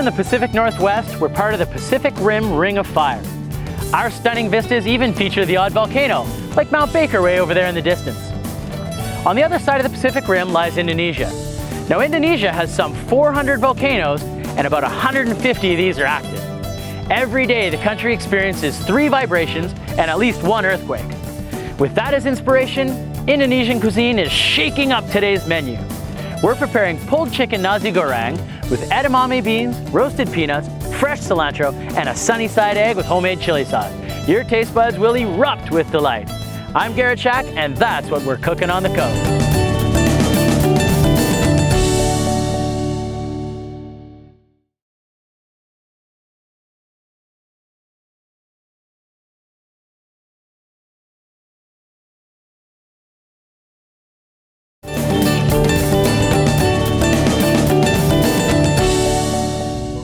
the Pacific Northwest, we're part of the Pacific Rim Ring of Fire. Our stunning vistas even feature the odd volcano, like Mount Baker way over there in the distance. On the other side of the Pacific Rim lies Indonesia. Now Indonesia has some 400 volcanoes and about 150 of these are active. Every day the country experiences 3 vibrations and at least 1 earthquake. With that as inspiration, Indonesian cuisine is shaking up today's menu. We're preparing pulled chicken Nasi Goreng with edamame beans, roasted peanuts, fresh cilantro, and a sunny side egg with homemade chili sauce. Your taste buds will erupt with delight. I'm Garret Schack, and that's what we're cooking on the coast.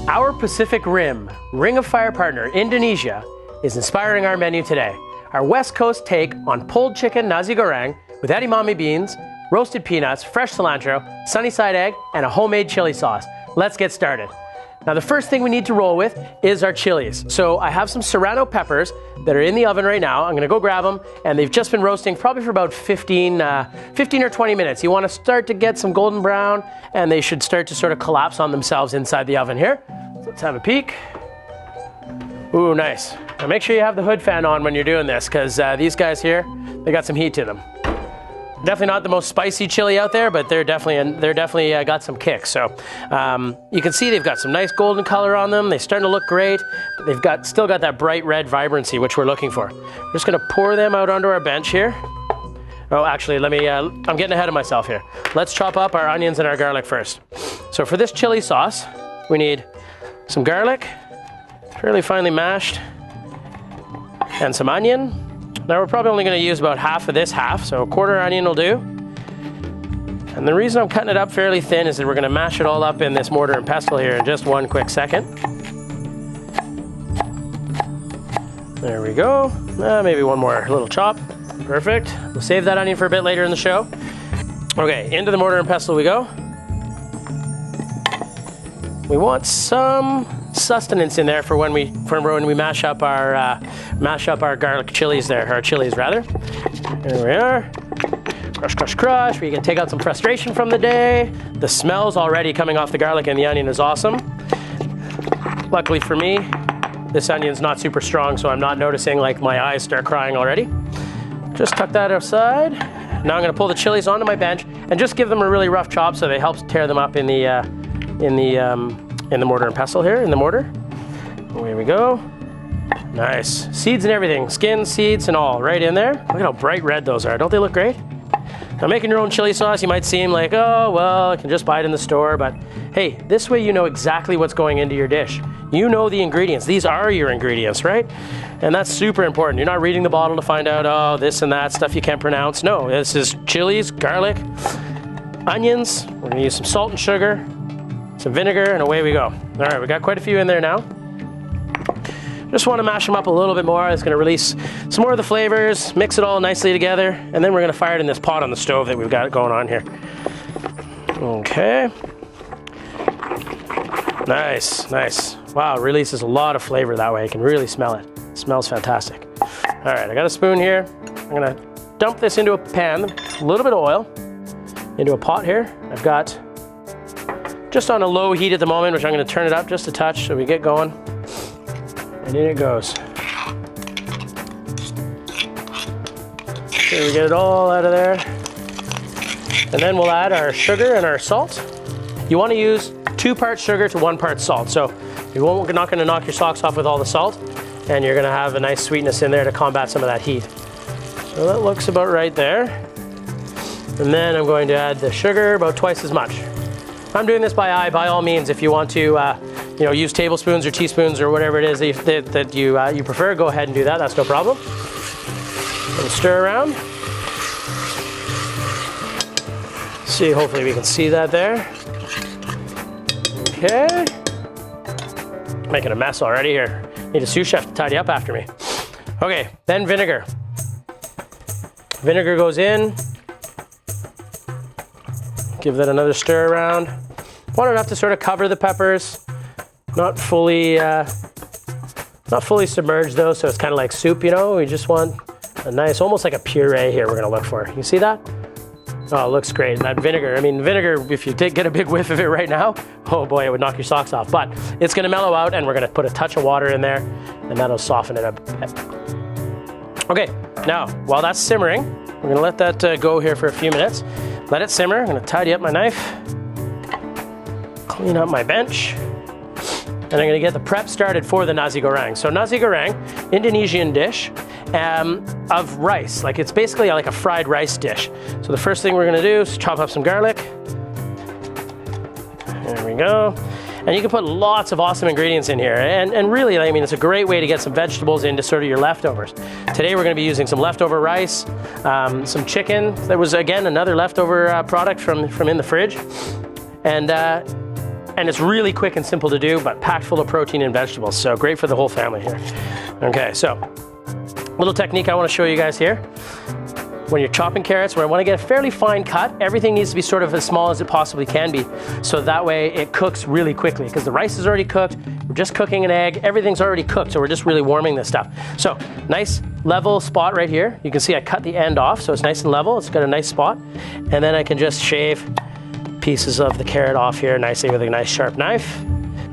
Our Pacific Rim Ring of Fire partner, Indonesia, is inspiring our menu today. Our West Coast take on pulled chicken Nasi Goreng with edamame beans, roasted peanuts, fresh cilantro, sunny side egg, and a homemade chili sauce. Let's get started. Now the first thing we need to roll with is our chilies. So I have some serrano peppers that are in the oven right now. I'm gonna go grab them, and they've just been roasting probably for about 15 or 20 minutes. You wanna start to get some golden brown, and they should start to sort of collapse on themselves inside the oven here. So let's have a peek. Ooh, nice. Now make sure you have the hood fan on when you're doing this, because these guys here, they got some heat to them. Definitely not the most spicy chili out there, but they're definitely got some kick. So you can see they've got some nice golden color on them. They're starting to look great. But they've still got that bright red vibrancy, which we're looking for. We're just gonna pour them out onto our bench here. Oh, actually, I'm getting ahead of myself here. Let's chop up our onions and our garlic first. So for this chili sauce, we need some garlic, fairly finely mashed, and some onion. Now we're probably only going to use about half of this half, so a quarter onion will do. And the reason I'm cutting it up fairly thin is that we're going to mash it all up in this mortar and pestle here in just one quick second. There we go. Maybe one more little chop. Perfect. We'll save that onion for a bit later in the show. Okay, into the mortar and pestle we go. We want some sustenance in there for when we mash up our garlic chilies there, our chilies rather. There we are. Crush, crush, crush. We can take out some frustration from the day. The smells already coming off the garlic and the onion is awesome. Luckily for me, this onion's not super strong, so I'm not noticing like my eyes start crying already. Just tuck that aside. Now I'm gonna pull the chilies onto my bench and just give them a really rough chop so they help tear them up in the mortar and pestle here, in the mortar. Away we go. Nice. Seeds and everything, skin, seeds and all, right in there. Look at how bright red those are. Don't they look great? Now making your own chili sauce, you might seem like, oh, well, I can just buy it in the store, but hey, this way you know exactly what's going into your dish. You know the ingredients. These are your ingredients, right? And that's super important. You're not reading the bottle to find out, oh, this and that stuff you can't pronounce. No, this is chilies, garlic, onions. We're gonna use some salt and sugar, some vinegar, and away we go. All right, we got quite a few in there now. Just want to mash them up a little bit more. It's going to release some more of the flavors, mix it all nicely together, and then we're going to fire it in this pot on the stove that we've got going on here. Okay. Nice, nice. Wow, it releases a lot of flavor that way. You can really smell it. It smells fantastic. All right, I got a spoon here. I'm going to dump this into a pan, a little bit of oil, into a pot here. I've got just on a low heat at the moment, which I'm going to turn it up just a touch so we get going. And in it goes. Okay, we get it all out of there. And then we'll add our sugar and our salt. You want to use 2 parts sugar to 1 part salt. So you're not going to knock your socks off with all the salt, and you're going to have a nice sweetness in there to combat some of that heat. So that looks about right there. And then I'm going to add the sugar about twice as much. I'm doing this by eye. By all means, if you want to use tablespoons or teaspoons or whatever it is that you prefer, go ahead and do that. That's no problem. And stir around. See, hopefully we can see that there. Okay. Making a mess already here. Need a sous chef to tidy up after me. Okay, then vinegar. Vinegar goes in. Give that another stir around. Want enough to sort of cover the peppers. Not fully submerged though, so it's kind of like soup, you know? We just want a nice, almost like a puree here we're gonna look for. You see that? Oh, it looks great. And that vinegar, I mean, vinegar, if you get a big whiff of it right now, oh boy, it would knock your socks off. But it's gonna mellow out, and we're gonna put a touch of water in there, and that'll soften it up a bit. Okay, now, while that's simmering, we're gonna let that go here for a few minutes. Let it simmer. I'm gonna tidy up my knife, clean up my bench, and I'm gonna get the prep started for the Nasi Goreng. So Nasi Goreng, Indonesian dish of rice. Like it's basically like a fried rice dish. So the first thing we're gonna do is chop up some garlic. There we go. And you can put lots of awesome ingredients in here. And really, I mean, it's a great way to get some vegetables into sort of your leftovers. Today we're gonna be using some leftover rice, some chicken. There was, again, another leftover product from in the fridge. And it's really quick and simple to do, but packed full of protein and vegetables. So great for the whole family here. Okay, so little technique I wanna show you guys here. When you're chopping carrots, where I want to get a fairly fine cut, everything needs to be sort of as small as it possibly can be. So that way it cooks really quickly, because the rice is already cooked, we're just cooking an egg, everything's already cooked, so we're just really warming this stuff. So nice level spot right here. You can see I cut the end off, so it's nice and level, it's got a nice spot. And then I can just shave pieces of the carrot off here nicely with a nice sharp knife.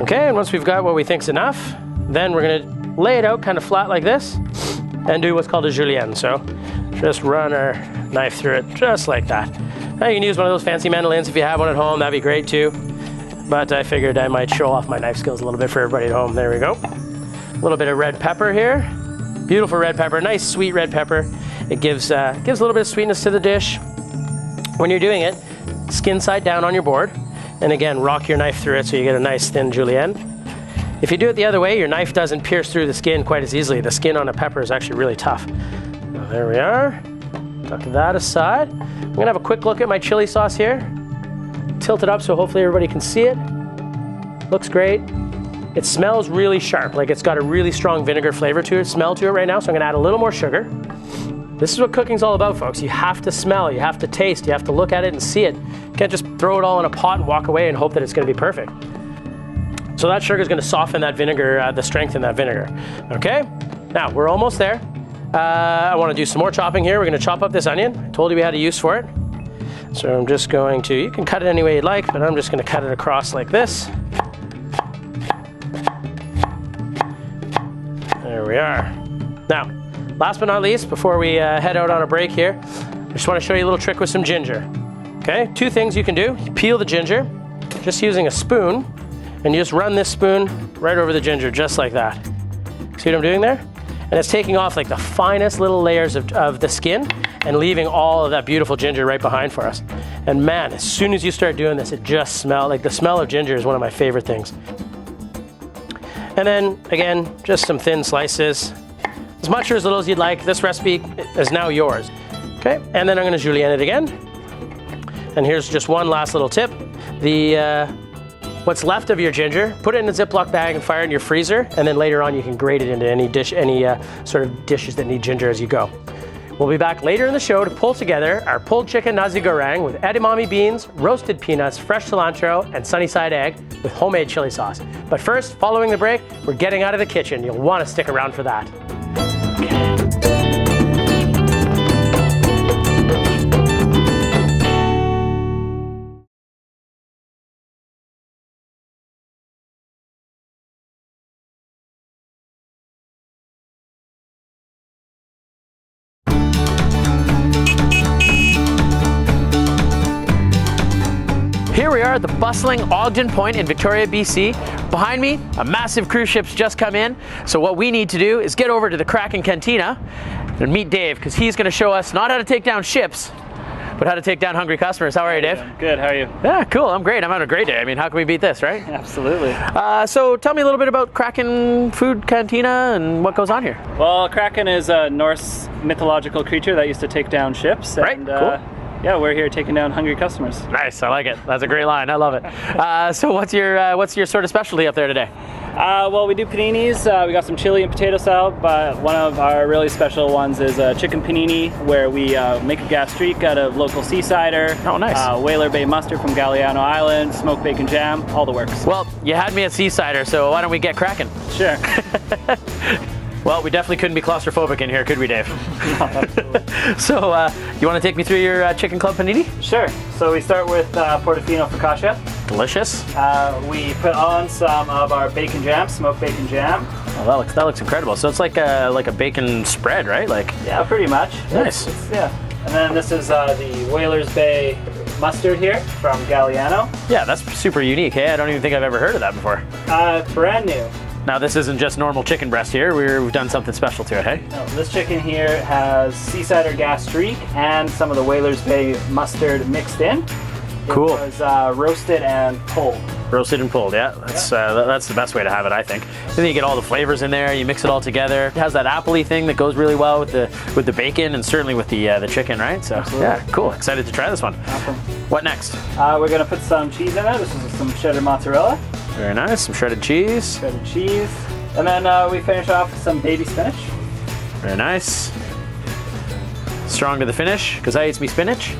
Okay, and once we've got what we think's enough, then we're gonna lay it out kind of flat like this and do what's called a julienne. So just run our knife through it just like that. Now you can use one of those fancy mandolins if you have one at home, that'd be great too. But I figured I might show off my knife skills a little bit for everybody at home. There we go. A little bit of red pepper here. Beautiful red pepper, nice sweet red pepper. It gives a little bit of sweetness to the dish. When you're doing it, skin side down on your board. And again, rock your knife through it so you get a nice thin julienne. If you do it the other way, your knife doesn't pierce through the skin quite as easily. The skin on a pepper is actually really tough. There we are. Tuck that aside. I'm gonna have a quick look at my chili sauce here. Tilt it up so hopefully everybody can see it. Looks great. It smells really sharp, like it's got a really strong vinegar flavor to it, smell to it right now, so I'm gonna add a little more sugar. This is what cooking's all about, folks. You have to smell, you have to taste, you have to look at it and see it. You can't just throw it all in a pot and walk away and hope that it's gonna be perfect. So that sugar is gonna soften that vinegar, the strength in that vinegar. Okay, now we're almost there. I want to do some more chopping here. We're going to chop up this onion. I told you we had a use for it. So I'm just going to, you can cut it any way you'd like, but I'm just going to cut it across like this. There we are. Now, last but not least, before we head out on a break here, I just want to show you a little trick with some ginger. Okay, two things you can do. You peel the ginger, just using a spoon, and you just run this spoon right over the ginger, just like that. See what I'm doing there? And it's taking off like the finest little layers of the skin and leaving all of that beautiful ginger right behind for us. And man, as soon as you start doing this, it just smells, like the smell of ginger is one of my favorite things. And then again, just some thin slices, as much or as little as you'd like. This recipe is now yours. Okay, and then I'm gonna julienne it again. And here's just one last little tip. What's left of your ginger, put it in a Ziploc bag and fire it in your freezer, and then later on you can grate it into any dish, any sort of dishes that need ginger as you go. We'll be back later in the show to pull together our pulled chicken Nasi Goreng with edamame beans, roasted peanuts, fresh cilantro, and sunny side egg with homemade chili sauce. But first, following the break, we're getting out of the kitchen. You'll want to stick around for that. Here we are at the bustling Ogden Point in Victoria, BC. Behind me, a massive cruise ship's just come in. So what we need to do is get over to the Kraken Cantina and meet Dave, because he's going to show us not how to take down ships, but how to take down hungry customers. How are you, Dave? Good, how are you? Yeah, cool, I'm great. I'm having a great day. I mean, how can we beat this, right? Absolutely. So tell me a little bit about Kraken Food Cantina and what goes on here. Well, Kraken is a Norse mythological creature that used to take down ships. Right, and, cool. Yeah, we're here taking down hungry customers. Nice, I like it. That's a great line. I love it. So what's your sort of specialty up there today? Well, we do paninis. We got some chili and potato salad, but one of our really special ones is a chicken panini, where we make a gastrique out of local sea cider. Oh, nice. Whaler Bay mustard from Galliano Island, smoked bacon jam, all the works. Well, you had me at sea cider, so why don't we get cracking? Sure. Well, we definitely couldn't be claustrophobic in here, could we, Dave? No, absolutely. So, you want to take me through your chicken club panini? Sure. So we start with portofino focaccia. Delicious. We put on some of our bacon jam, smoked bacon jam. Oh, that looks incredible. So it's like a bacon spread, right? Like. Yeah, pretty much. Nice. Yeah. And then this is the Whalers Bay mustard here from Galliano. Yeah, that's super unique. Hey, I don't even think I've ever heard of that before. Brand new. Now, this isn't just normal chicken breast here. We've done something special to it, hey? No, this chicken here has sea cider gastrique and some of the Whalers Bay mustard mixed in. Cool. It was roasted and pulled. Roasted and pulled, yeah. That's the best way to have it, I think. And then you get all the flavors in there. You mix it all together. It has that appley thing that goes really well with the bacon and certainly with the chicken, right? So Absolutely. Yeah, cool. Excited to try this one. Awesome. What next? We're gonna put some cheese in it. This is some cheddar mozzarella. Very nice. Some shredded cheese. Shredded cheese. And then we finish off with some baby spinach. Very nice. Strong to the finish, because I eats me spinach.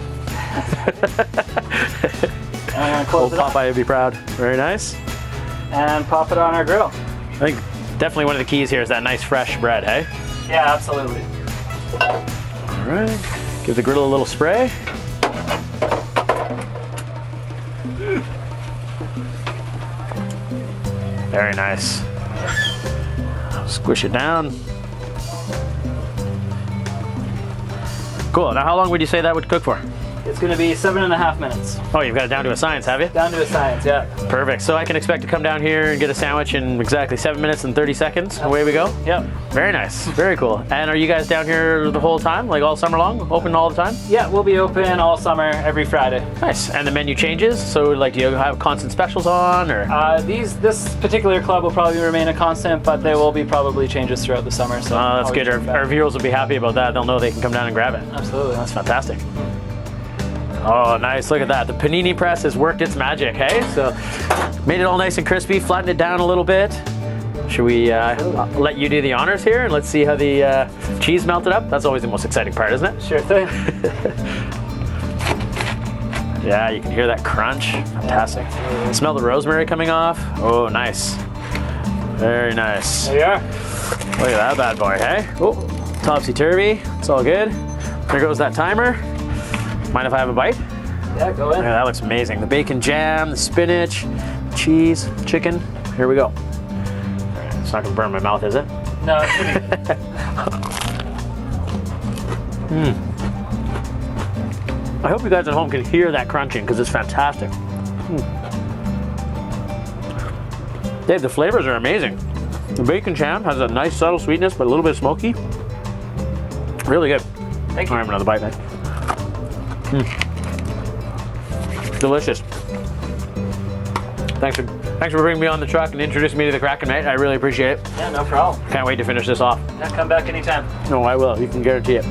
And close Old it up Popeye would be proud. Very nice. and pop it on our grill. I think definitely one of the keys here is that nice fresh bread, hey? Yeah, absolutely. All right. Give the griddle a little spray. Very nice. Squish it down. Cool. Now, how long would you say that would cook for? It's going to be 7.5 minutes. Oh, you've got it down to a science, have you? Down to a science, yeah. Perfect. So I can expect to come down here and get a sandwich in exactly 7 minutes and 30 seconds. Away we go. Yep. Very nice. Very cool. And are you guys down here the whole time, like all summer long? Open all the time? Yeah, we'll be open all summer, every Friday. Nice. And the menu changes? So, like, do you have constant specials on, or? This particular club will probably remain a constant, but there will be probably changes throughout the summer. So That's always good. check back. Our viewers will be happy about that. They'll know they can come down and grab it. Absolutely. That's fantastic. Oh, nice. Look at that. The panini press has worked its magic, hey? So, made it all nice and crispy, flattened it down a little bit. Should we let you do the honors here and let's see how the cheese melted up? That's always the most exciting part, isn't it? Sure thing. Yeah, you can hear that crunch. Fantastic. Smell the rosemary coming off. Oh, nice. Very nice. There you are. Look at that bad boy, hey? Oh, topsy-turvy. It's all good. There goes that timer. Mind if I have a bite? Yeah, go in. Yeah, that looks amazing. The bacon jam, the spinach, cheese, chicken. Here we go. It's not gonna burn my mouth, is it? No, it shouldn't. I hope you guys at home can hear that crunching because it's fantastic. Dave, the flavors are amazing. The bacon jam has a nice subtle sweetness, but a little bit smoky. Really good. Thank I'll you. have another bite, man. Delicious. Thanks for bringing me on the truck and introducing me to the Kraken, mate. I really appreciate it. Yeah, no problem. Can't wait to finish this off. Yeah, come back anytime. No, I will. You can guarantee it.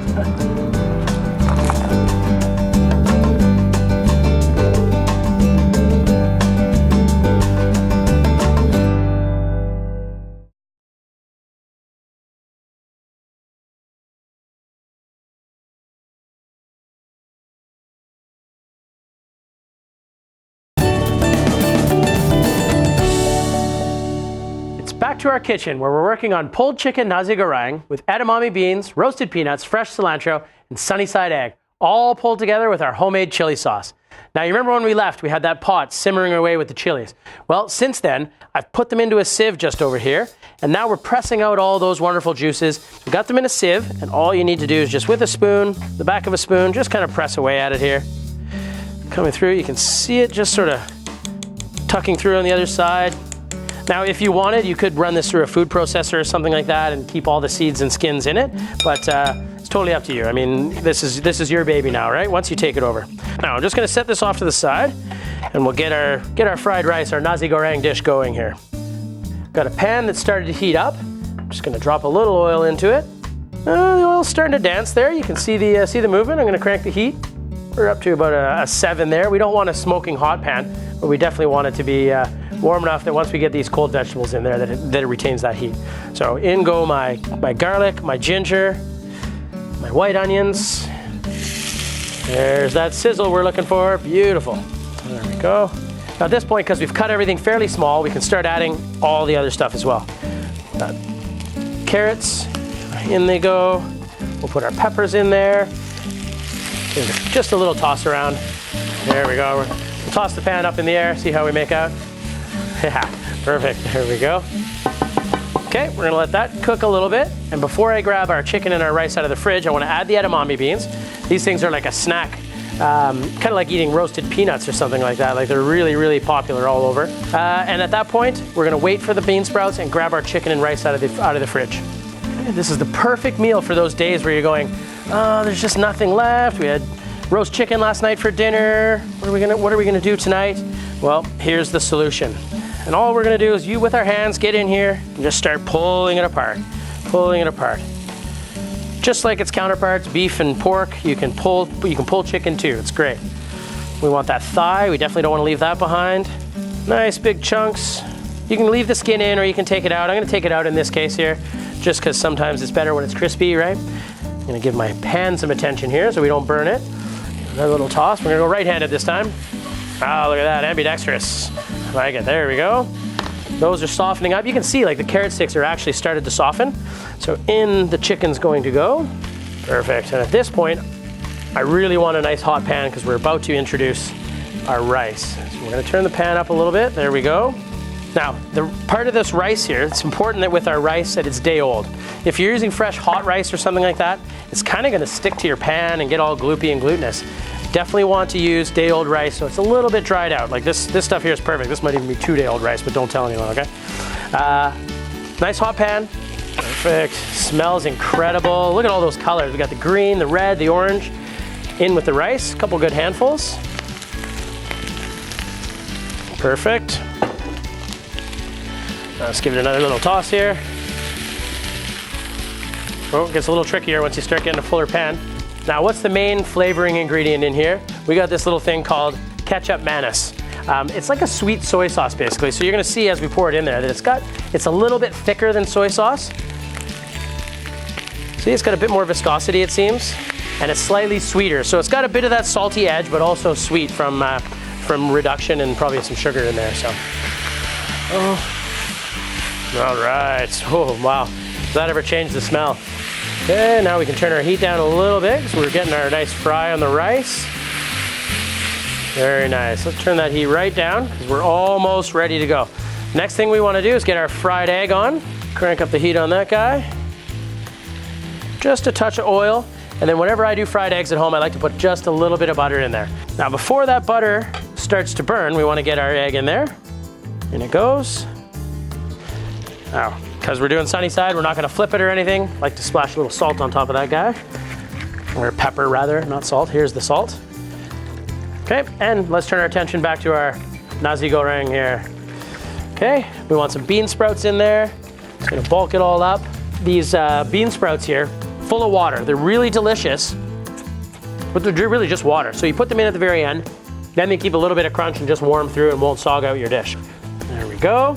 Back to our kitchen where we're working on pulled chicken Nasi Goreng with edamame beans, roasted peanuts, fresh cilantro, and sunny side egg, all pulled together with our homemade chili sauce. Now, you remember when we left, we had that pot simmering away with the chilies. Well, since then, I've put them into a sieve just over here, and now we're pressing out all those wonderful juices. We got them in a sieve, and all you need to do is just with a spoon, the back of a spoon, just kind of press away at it here. Coming through, you can see it just sort of tucking through on the other side. Now, if you wanted, you could run this through a food processor or something like that and keep all the seeds and skins in it, but it's totally up to you. I mean, this is your baby now, right? Once you take it over. Now, I'm just gonna set this off to the side and we'll get our fried rice, our Nasi Goreng dish going here. Got a pan that's started to heat up. I'm just gonna drop a little oil into it. The oil's starting to dance there. You can see the movement. I'm gonna crank the heat. We're up to about a 7 there. We don't want a smoking hot pan, but we definitely want it to be warm enough that once we get these cold vegetables in there, that it retains that heat. So in go my garlic, my ginger, my white onions. There's that sizzle we're looking for. Beautiful. There we go. Now at this point, because we've cut everything fairly small, we can start adding all the other stuff as well. Carrots, in they go. We'll put our peppers in there. Just a little toss around. There we go. We'll toss the pan up in the air, see how we make out. Yeah, perfect. There we go. Okay, we're gonna let that cook a little bit. And before I grab our chicken and our rice out of the fridge, I wanna add the edamame beans. These things are like a snack, kind of like eating roasted peanuts or something like that. Like they're really, really popular all over. And at that point, we're gonna wait for the bean sprouts and grab our chicken and rice out of the fridge. Okay, this is the perfect meal for those days where you're going, oh, there's just nothing left. We had roast chicken last night for dinner. What are we gonna do tonight? Well, here's the solution. And all we're gonna do is with our hands, get in here and just start pulling it apart. Pulling it apart. Just like its counterparts, beef and pork, you can pull chicken too, it's great. We want that thigh, we definitely don't wanna leave that behind. Nice big chunks. You can leave the skin in or you can take it out. I'm gonna take it out in this case here, just because sometimes it's better when it's crispy, right? I'm gonna give my pan some attention here so we don't burn it. Another little toss, we're gonna go right-handed this time. Oh, look at that, ambidextrous. I like it, there we go. Those are softening up. You can see like the carrot sticks are actually started to soften. So in the chicken's going to go. Perfect, and at this point, I really want a nice hot pan because we're about to introduce our rice. So we're gonna turn the pan up a little bit, there we go. Now, the part of this rice here, it's important that with our rice that it's day old. If you're using fresh hot rice or something like that, it's kind of gonna stick to your pan and get all gloopy and glutinous. Definitely want to use day-old rice so it's a little bit dried out. Like this stuff here is perfect. This might even be 2 day-old rice, but don't tell anyone, okay? Nice hot pan. Perfect. Smells incredible. Look at all those colors. We got the green, the red, the orange. In with the rice. A couple good handfuls. Perfect. Let's give it another little toss here. Oh, it gets a little trickier once you start getting a fuller pan. Now, what's the main flavoring ingredient in here? We got this little thing called ketchup mayonnaise. It's like a sweet soy sauce, basically. So you're gonna see as we pour it in there that it's a little bit thicker than soy sauce. See, it's got a bit more viscosity, it seems, and it's slightly sweeter. So it's got a bit of that salty edge, but also sweet from reduction and probably some sugar in there. So, all right. Oh, wow. Does that ever change the smell? Okay, now we can turn our heat down a little bit so we're getting our nice fry on the rice. Very nice. Let's turn that heat right down because we're almost ready to go. Next thing we want to do is get our fried egg on. Crank up the heat on that guy. Just a touch of oil. And then whenever I do fried eggs at home, I like to put just a little bit of butter in there. Now before that butter starts to burn, we want to get our egg in there. In it goes. Now, because we're doing sunny side, we're not going to flip it or anything. I like to splash a little salt on top of that guy. Or pepper rather, not salt. Here's the salt. Okay, and let's turn our attention back to our Nasi Goreng here. Okay, we want some bean sprouts in there. Just gonna bulk it all up. These bean sprouts here, full of water. They're really delicious, but they're really just water. So you put them in at the very end, then they keep a little bit of crunch and just warm through and won't sog out your dish. There we go.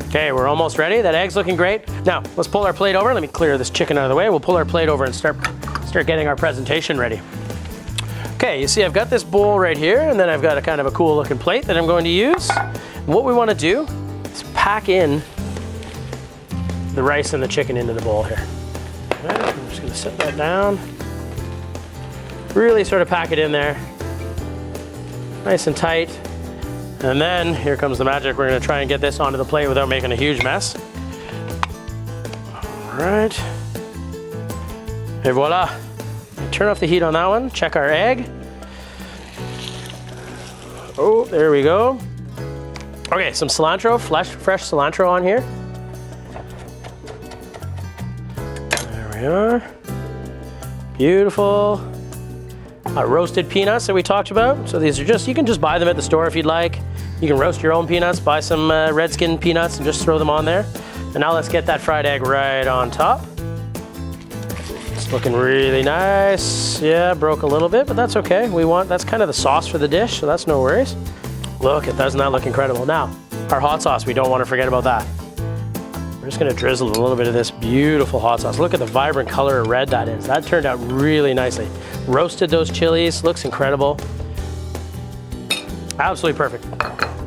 Okay, we're almost ready. That egg's looking great. Now, let's pull our plate over. Let me clear this chicken out of the way. We'll pull our plate over and start getting our presentation ready. Okay, you see I've got this bowl right here, and then I've got a kind of a cool looking plate that I'm going to use. And what we want to do is pack in the rice and the chicken into the bowl here. Okay, I'm just going to set that down. Really sort of pack it in there. Nice and tight. And then, here comes the magic. We're gonna try and get this onto the plate without making a huge mess. All right. Et voila. Turn off the heat on that one. Check our egg. Oh, there we go. Okay, some cilantro, fresh cilantro on here. There we are. Beautiful. Roasted peanuts that we talked about. So these are you can just buy them at the store if you'd like. You can roast your own peanuts, buy some red skin peanuts and just throw them on there. And now let's get that fried egg right on top. It's looking really nice. Yeah, broke a little bit, but that's okay. That's kind of the sauce for the dish, so that's no worries. Look, doesn't that look incredible? Now, our hot sauce. We don't want to forget about that. We're just gonna drizzle a little bit of this beautiful hot sauce. Look at the vibrant color of red that is. That turned out really nicely. Roasted those chilies, looks incredible. Absolutely perfect.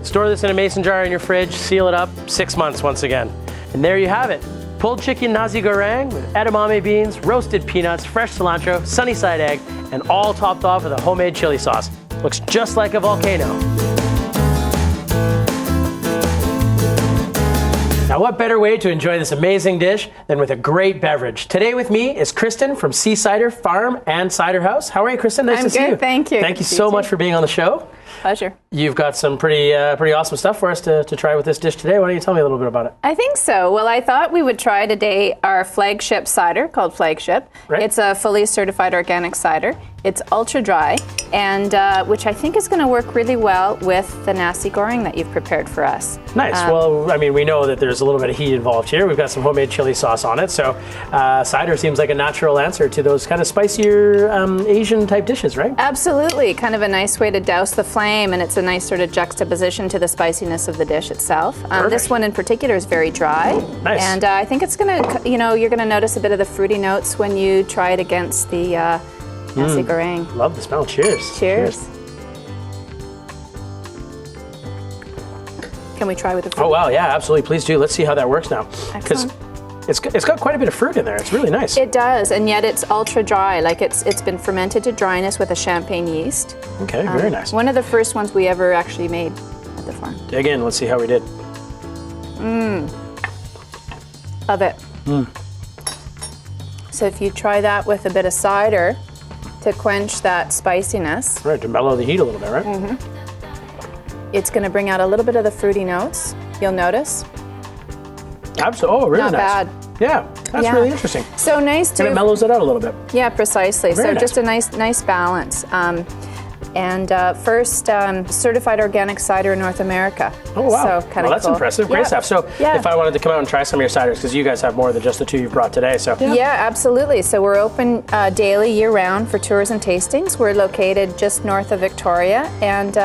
Store this in a mason jar in your fridge, seal it up, 6 months once again. And there you have it. Pulled chicken Nasi Goreng with edamame beans, roasted peanuts, fresh cilantro, sunny side egg, and all topped off with a homemade chili sauce. Looks just like a volcano. Now what better way to enjoy this amazing dish than with a great beverage? Today with me is Kristen from Sea Cider Farm and Cider House. How are you, Kristen? Nice to see you. I'm good, thank you. Thank you so much for being on the show. Pleasure. You've got some pretty awesome stuff for us to try with this dish today. Why don't you tell me a little bit about it? I think so. Well, I thought we would try today our flagship cider called Flagship. Right. It's a fully certified organic cider. It's ultra dry, and which I think is going to work really well with the Nasi Goreng that you've prepared for us. Nice. Well, I mean, we know that there's a little bit of heat involved here. We've got some homemade chili sauce on it, so cider seems like a natural answer to those kind of spicier Asian type dishes, right? Absolutely. Kind of a nice way to douse the flame, and it's a nice sort of juxtaposition to the spiciness of the dish itself. This one in particular is very dry. Nice. And I think it's going to, you're going to notice a bit of the fruity notes when you try it against the Nasi Goreng. Love the smell. Cheers. Cheers. Can we try with the fruit? Oh, wow. Yeah, absolutely. Please do. Let's see how that works now. Because Excellent. it's got quite a bit of fruit in there. It's really nice. It does, and yet it's ultra dry. Like it's been fermented to dryness with a champagne yeast. Okay, very nice. One of the first ones we ever actually made at the farm. Dig in. Let's see how we did. Love it. So if you try that with a bit of cider to quench that spiciness, Right, to mellow the heat a little bit, right? it's going to bring out a little bit of the fruity notes. You'll notice. Absolutely. Oh, really Not nice. bad. Yeah, that's Yeah. really interesting. So nice And it to. mellows it out a little bit. Yeah, precisely. Very So nice. just a nice balance. First certified organic cider in North America. Oh, wow. So kind Well, that's impressive. Great stuff. So Yeah. if I wanted to come out and try some of your ciders, because you guys have more than just the two you've brought today, so. Yeah, absolutely. So we're open daily, year-round for tours and tastings. We're located just north of Victoria, and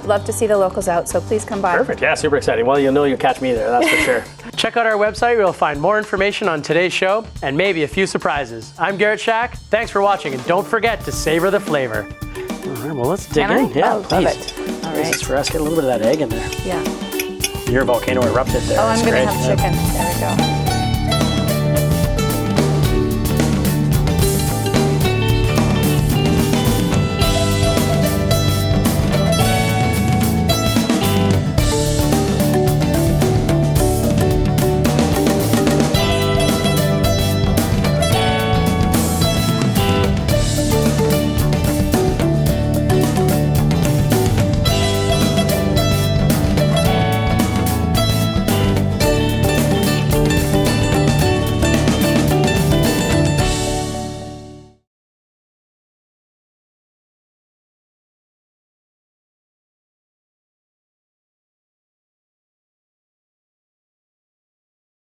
love to see the locals out. So please come by. Perfect. Yeah, super exciting. Well, you'll know you'll catch me there, that's for sure. Check out our website where you'll find more information on today's show and maybe a few surprises. I'm Garret Schack. Thanks for watching, and don't forget to savor the flavor. All right, well, let's dig Can I? in. Yeah, Oh, please. love it. All This right. is for us. Get a little bit of that egg in there. Yeah. Your volcano erupted there. Oh, I'm That's going to great. have chicken. There we go.